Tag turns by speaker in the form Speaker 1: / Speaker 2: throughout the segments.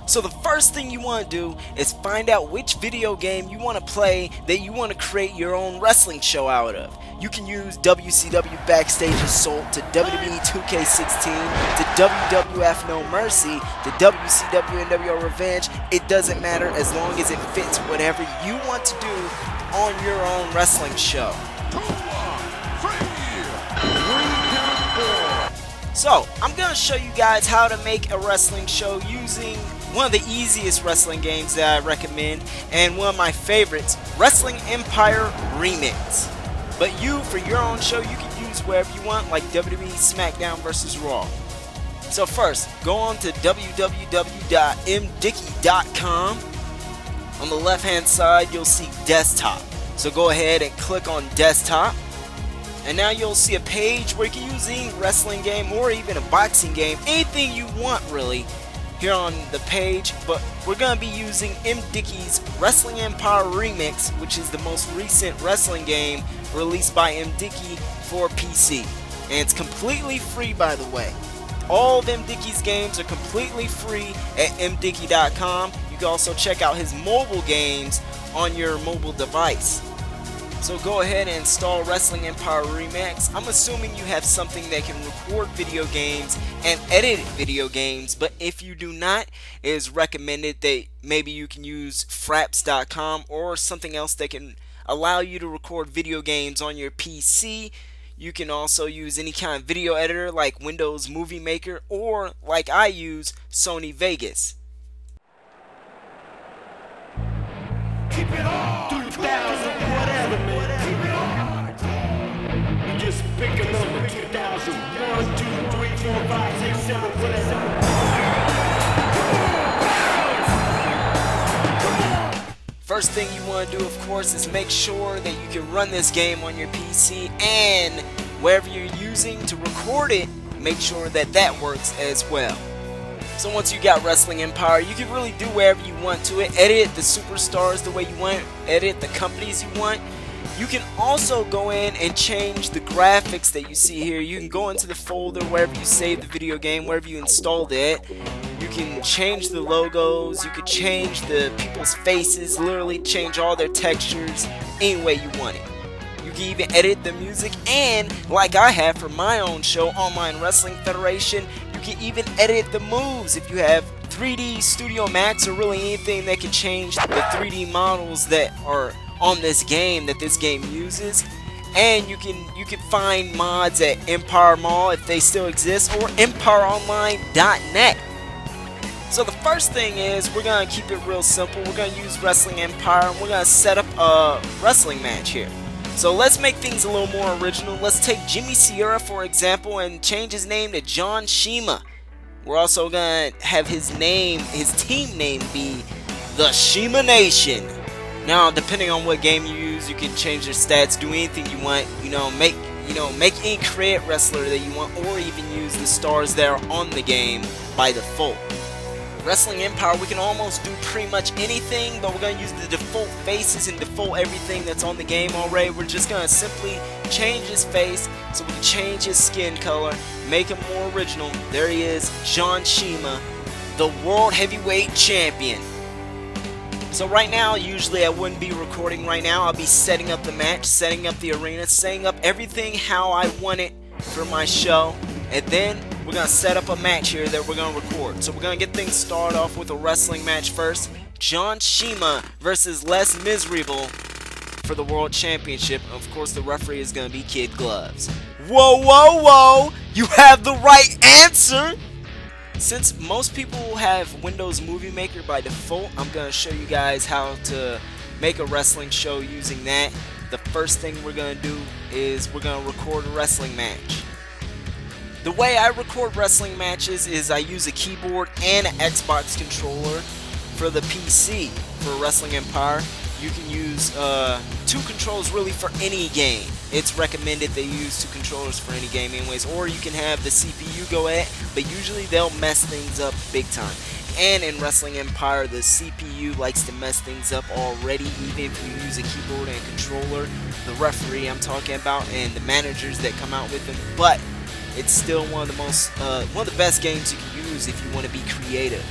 Speaker 1: So the first thing you want to do is find out which video game you want to play that you want to create your own wrestling show out of. You can use WCW Backstage Assault to WWE 2K16 to WWF No Mercy to WCW NWO Revenge. It doesn't matter as long as it fits whatever you want to do on your own wrestling show. So, I'm going to show you guys how to make a wrestling show using one of the easiest wrestling games that I recommend, and one of my favorites, Wrestling Empire Remix. But you, for your own show, you can use wherever you want, like WWE SmackDown vs. Raw. So first, go on to www.mdickey.com. On the left hand side, you'll see Desktop. So go ahead and click on Desktop. And now you'll see a page where you can use any wrestling game or even a boxing game, anything you want really, here on the page. But we're going to be using M. Dickey's Wrestling Empire Remix, which is the most recent wrestling game released by M. Dickey for PC. And it's completely free, by the way. All of M. Dickey's games are completely free at mdickey.com. You can also check out his mobile games on your mobile device. So go ahead and install Wrestling Empire Remix. I'm assuming you have something that can record video games and edit video games, but if you do not, it is recommended that maybe you can use fraps.com or something else that can allow you to record video games on your PC. You can also use any kind of video editor like Windows Movie Maker, or like I use, Sony Vegas.
Speaker 2: Keep it on! 2000 whatever, man. Keep it on! You just pick a number, 2000. 1, 2, 3, 4, 5, 6, 7, whatever.
Speaker 1: First thing you want to do, of course, is make sure that you can run this game on your PC, and wherever you're using to record it, make sure that that works as well. So once you got Wrestling Empire, you can really do wherever you want to it. Edit the superstars the way you want, edit the companies you want. You can also go in and change the graphics that you see here. You can go into the folder wherever you save the video game, wherever you installed it. You can change the logos, you can change the people's faces, literally change all their textures any way you want it. You can even edit the music, and like I have for my own show, Online Wrestling Federation, you can even edit the moves if you have 3D Studio Max or really anything that can change the 3D models that are on this game that this game uses. And you can find mods at Empire Mall if they still exist, or empireonline.net. So the first thing is, we're going to keep it real simple. We're going to use Wrestling Empire, and we're going to set up a wrestling match here. So let's make things a little more original. Let's take Jimmy Sierra, for example, and change his name to John Shima. We're also going to have his team name be the Shima Nation. Now, depending on what game you use, you can change your stats, do anything you want, make any create wrestler that you want, or even use the stars that are on the game by default. Wrestling Empire, we can almost do pretty much anything, but we're going to use the default faces and default everything that's on the game already. We're just going to simply change his face so we can change his skin color, make him more original. There he is, John Shima, the World Heavyweight Champion. So right now, usually I wouldn't be recording right now. I'll be setting up the match, setting up the arena, setting up everything how I want it for my show, and then we're going to set up a match here that we're going to record. So we're going to get things started off with a wrestling match first. John Shima versus Les Miserable for the World Championship. Of course, the referee is going to be Kid Gloves. Whoa, whoa, whoa! You have the right answer! Since most people have Windows Movie Maker by default, I'm going to show you guys how to make a wrestling show using that. The first thing we're going to do is we're going to record a wrestling match. The way I record wrestling matches is I use a keyboard and an Xbox controller. For the PC, for Wrestling Empire, you can use 2 controllers really for any game. It's recommended they use 2 controllers for any game anyways, or you can have the CPU go at it, but usually they'll mess things up big time. And in Wrestling Empire, the CPU likes to mess things up already, even if you use a keyboard and controller. The referee I'm talking about, and the managers that come out with them, but it's still one of the best games you can use if you want to be creative.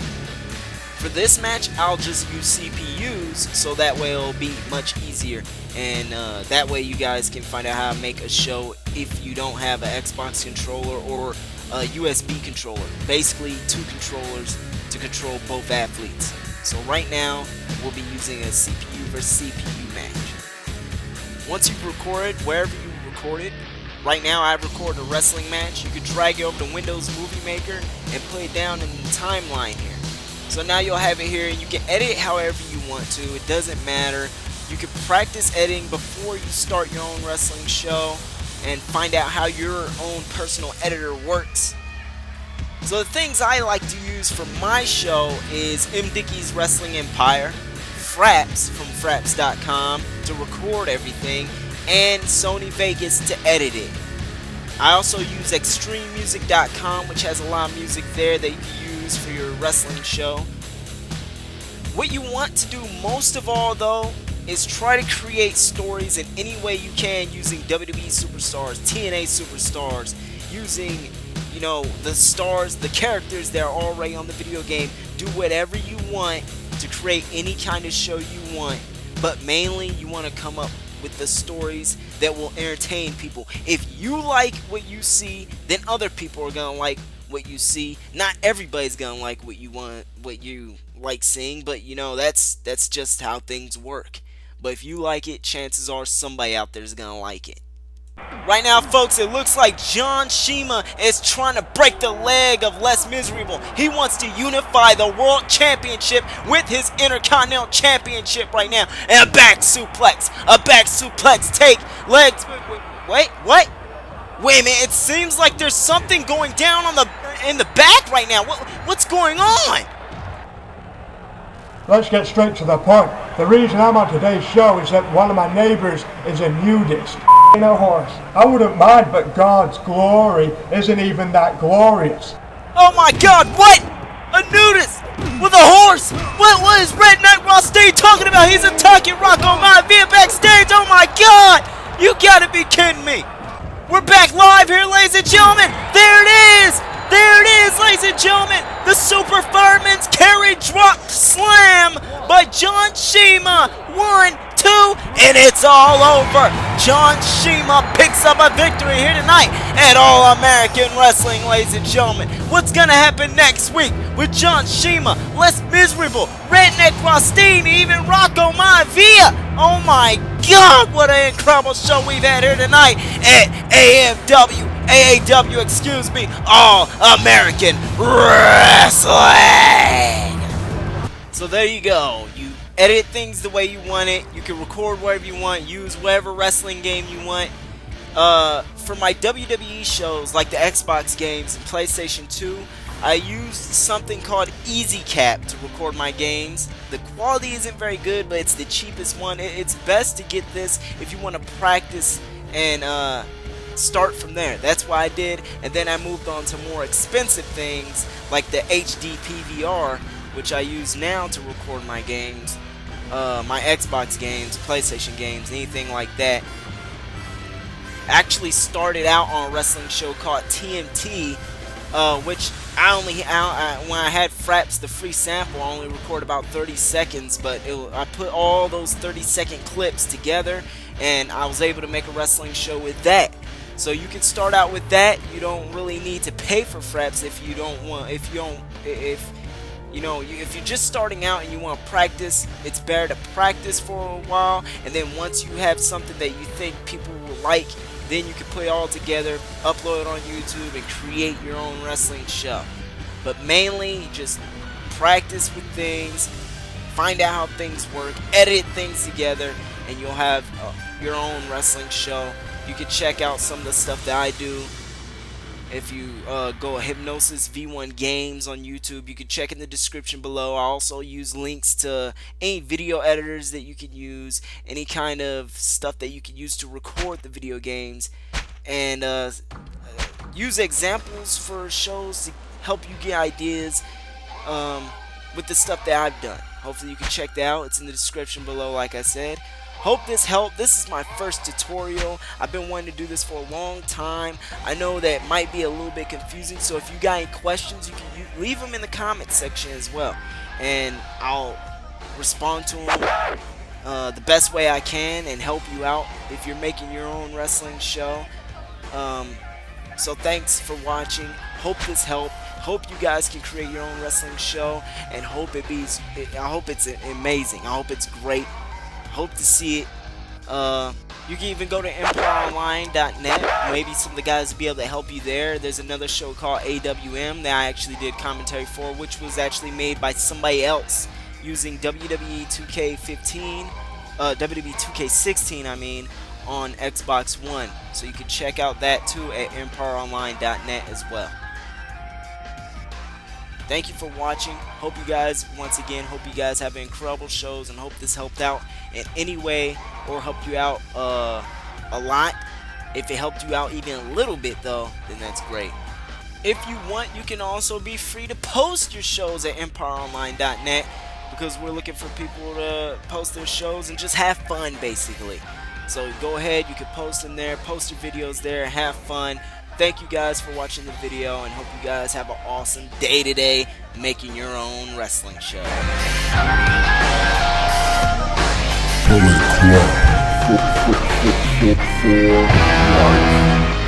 Speaker 1: For this match, I'll just use CPUs, so that way it'll be much easier, and that way you guys can find out how to make a show if you don't have an Xbox controller or a USB controller. Basically, 2 controllers to control both athletes. So right now, we'll be using a CPU versus CPU match. Once you've recorded, wherever you recorded, right now I record a wrestling match, you can drag it over to Windows Movie Maker and play it down in the timeline here. So now you'll have it here, and you can edit it however you want to. It doesn't matter. You can practice editing before you start your own wrestling show and find out how your own personal editor works. So the things I like to use for my show is M. Dickey's Wrestling Empire, Fraps from Fraps.com to record everything, and Sony Vegas to edit it. I also use ExtremeMusic.com, which has a lot of music there that you can use for your wrestling show. What you want to do most of all, though, is try to create stories in any way you can using WWE superstars, TNA superstars, using, you know, the stars, the characters that are already on the video game. Do whatever you want to create any kind of show you want, but mainly you want to come up with the stories that will entertain people. If you like what you see, then other people are gonna like what you see. Not everybody's gonna like what you like seeing, but you know, that's just how things work. But if you like it, chances are somebody out there is gonna like it. Right now, folks, it looks like John Shima is trying to break the leg of Les Miserable. He wants to unify the World Championship with his Intercontinental Championship right now. And a back suplex. A back suplex. Take legs. Wait, what? Wait a minute. It seems like there's something going down in the back right now. What's going on?
Speaker 3: Let's get straight to the point. The reason I'm on today's show is that one of my neighbors is a nudist. A horse. I wouldn't mind, but God's glory isn't even that glorious.
Speaker 1: Oh my God! What? A nudist with a horse? What is Redneck Rothstein talking about? He's attacking Rocco Maivia backstage. Oh my God! You gotta be kidding me! We're back live here, ladies and gentlemen. There it is. There it is, ladies and gentlemen. The Super Fireman's Carry Drop Slam by John Shima. 1, 2, and it's all over. John Shima picks up a victory here tonight at All American Wrestling, ladies and gentlemen. What's gonna happen next week with John Shima, Les Miserable, Redneck Rothstein, even Rocco Maivia? Oh my God, what an incredible show we've had here tonight at AAW, excuse me, All American Wrestling. So there you go. You edit things the way you want it. You can record whatever you want. Use whatever wrestling game you want. For my WWE shows, like the Xbox games and PlayStation 2, I used something called EasyCap to record my games. The quality isn't very good, but it's the cheapest one. It's best to get this if you want to practice and start from there. That's what I did, and then I moved on to more expensive things like the HD PVR, which I use now to record my games, my Xbox games, PlayStation games, anything like that. Actually started out on a wrestling show called TMT, which when I had Fraps, the free sample, I only record about 30 seconds, but I put all those 30-second clips together, and I was able to make a wrestling show with that. So you can start out with that. You don't really need to pay for Fraps if you're just starting out and you want to practice. It's better to practice for a while, and then once you have something that you think people will like, then you can put it all together, upload it on YouTube, and create your own wrestling show. But mainly, just practice with things, find out how things work, edit things together, and you'll have your own wrestling show. You can check out some of the stuff that I do. If you go Hypnosis V1 Games on YouTube, you can check in the description below. I also use links to any video editors that you can use, any kind of stuff that you can use to record the video games, and use examples for shows to help you get ideas with the stuff that I've done. Hopefully you can check that out. It's in the description below, like I said. Hope this helped. This is my first tutorial. I've been wanting to do this for a long time. I know that it might be a little bit confusing, so if you got any questions, you can leave them in the comment section as well, and I'll respond to them the best way I can and help you out if you're making your own wrestling show. So thanks for watching. Hope this helped. Hope you guys can create your own wrestling show, and I hope it's amazing. I hope it's great. Hope to see it. You can even go to EmpireOnline.net. Maybe some of the guys will be able to help you there. There's another show called AWM that I actually did commentary for, which was actually made by somebody else using WWE 2K15, WWE 2K16, I mean, on Xbox One. So you can check out that too at EmpireOnline.net as well. Thank you for watching. Hope you guys, once again, hope you guys have incredible shows, and hope this helped out in any way or helped you out a lot. If it helped you out even a little bit though, then that's great. If you want, you can also be free to post your shows at EmpireOnline.net, because we're looking for people to post their shows and just have fun basically. So go ahead, you can post them there, post your videos there, have fun. Thank you guys for watching the video, and hope you guys have an awesome day today making your own wrestling show.
Speaker 4: Bullet Club for life.